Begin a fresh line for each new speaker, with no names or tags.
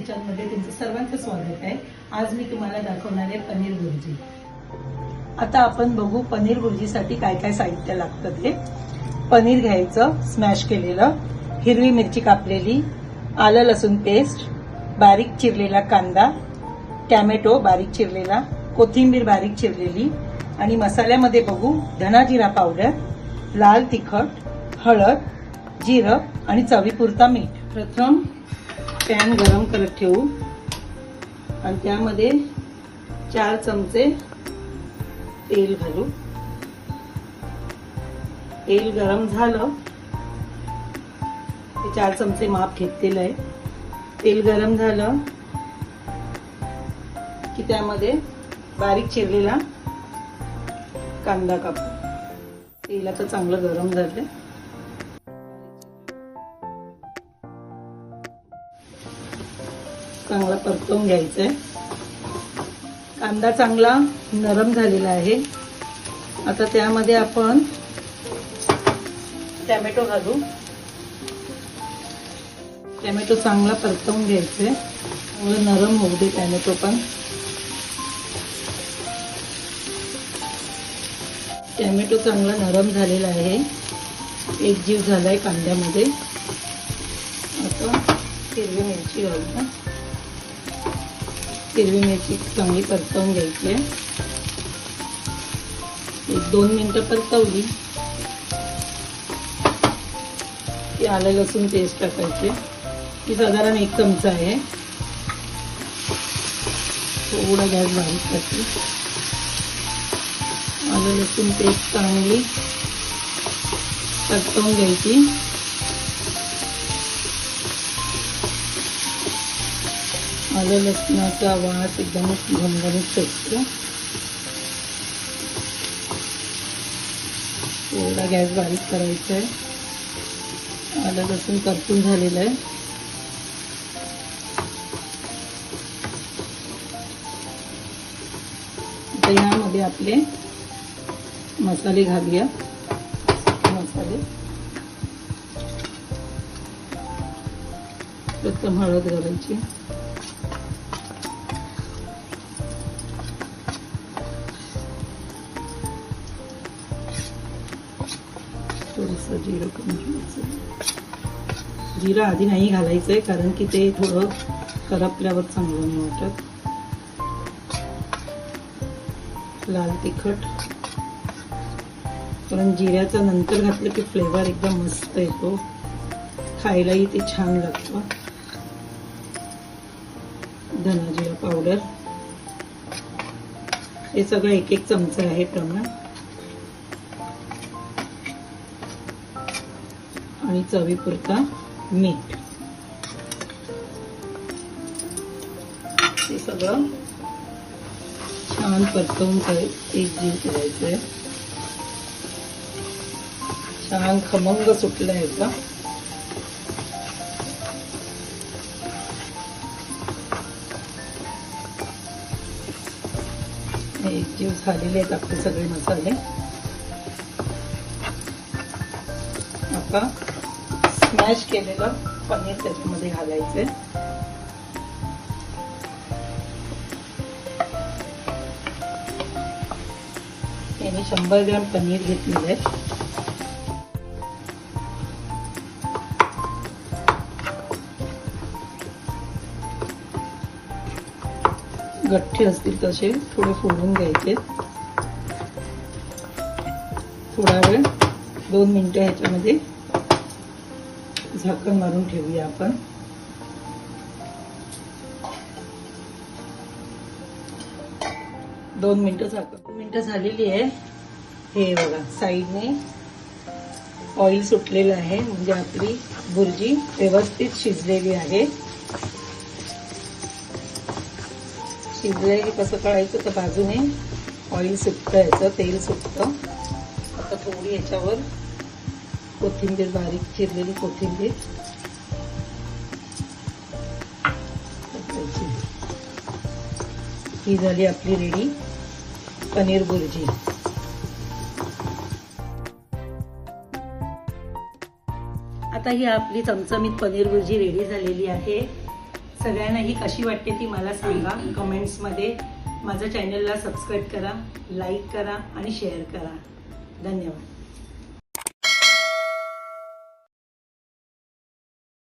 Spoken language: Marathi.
किचनमध्ये तुमचं सर्वांचं स्वागत आहे। आज मी तुम्हाला दाखवणार आहे पनीर भुर्जी। आता आपण बघू पनीर भुर्जीसाठी काय काय साहित्य लागतं ते। पनीर घ्यायचं स्मॅश केलेलं, हिरवी मिरची कापलेली, आलं लसूण पेस्ट, बारीक चिरलेला कांदा, टोमॅटो बारीक चिरलेला, कोथिंबीर बारीक चिरलेली आणि मसाल्यामध्ये बघू धना जिरा पावडर, लाल तिखट, हळद, जिरं आणि चवीपुरता मीठ। प्रथम पॅन गरम करत ठेवू आणि त्यामध्ये 4 चमचे तेल घालू। तेल गरम झालं की 4 चमचे माप घेतलेलं आहे। तेल गरम झालं की त्यामध्ये बारीक चिरलेला कांदा कापू। तेल आता चांगलं गरम झालं, चांगला परतवून घ्यायचा आहे। कांदा चांगला नरम झालेला आहे। आता त्यामध्ये आपण टोमॅटो घालू। टोमॅटो चांगला परतवून घ्यायचे, चांगलं नरम होऊ दे टोमॅटो पण। टोमॅटो चांगला नरम झालेला आहे, एक जीव झालाय कांद्यामध्ये। आता हिरवी मिरची घालू। हिरवी मिरची चांगली परतवून घ्यायची आहे। 1-2 मिनिटं परतवली की आलं लसूण पेस्ट टाकायची। ती साधारण 1 चमचा आहे। थोडा गॅस बारीक करते। आलं लसूण पेस्ट चांगली परतवून घ्यायची। आलं लसणाचा वास एकदम घमघमीत सुटतो। थोडा गॅस बारीक करायचा आहे। आलं लसूण परतून झालेलं आहे। आता यामध्ये आपले मसाले घालूया। मसाले प्रथम हळद घालायची, थोडंसं जिरं कमी घालायचं। जिरं आधी नाही घालायचंय कारण की ते थोडं करपल्यावर चांगलं नाही वाटत। लाल तिखट, कारण जिऱ्याचा नंतर घातलं की फ्लेवर एकदम मस्त येतो, खायलाही ते छान लागतं। धना जिरा पावडर, हे सगळं 1-1 चमचा आहे प्रमाण। आणि चवीपुरता मीठ। हे सगळं छान परतवून एक जीव करायचंय। छान खमंग सुटलंय एकदा। एक जीव झालेले आहेत आपले सगळे मसाले। आता स्मॅश केलेलं पनीर त्याच्यामध्ये घालायचे। याने 100 ग्रॅम पनीर घेतलेलं आहे। गठ्ठे असतील तसे थोडे फोडून घ्यायचे। थोडा वेळ 2 मिनिटं ह्याच्यामध्ये झाकण मारून ठेवूया आपण। दोन मिनिटं झालेली आहे। हे बघा साईडने ऑइल सुटलेलं आहे, म्हणजे आपली भुर्जी व्यवस्थित शिजलेली आहे। शिजले की कसं कळायचं तर बाजूने ऑइल सुटतं, याचं तेल सुटतं। आता थोडी याच्यावर कोथिंबीर, बारीक चिरलेली कोथिंबीर टाकायची। ही झाली आपली रेडी पनीर भुर्जी। आता ही आपली चमचमीत पनीर भुर्जी रेडी झालेली आहे। सगळ्यांना ही कशी वाटते ती मला सांगा कमेंट्समध्ये. माझ्या चॅनलला सबस्क्राईब करा, लाईक करा आणि शेअर करा. धन्यवाद.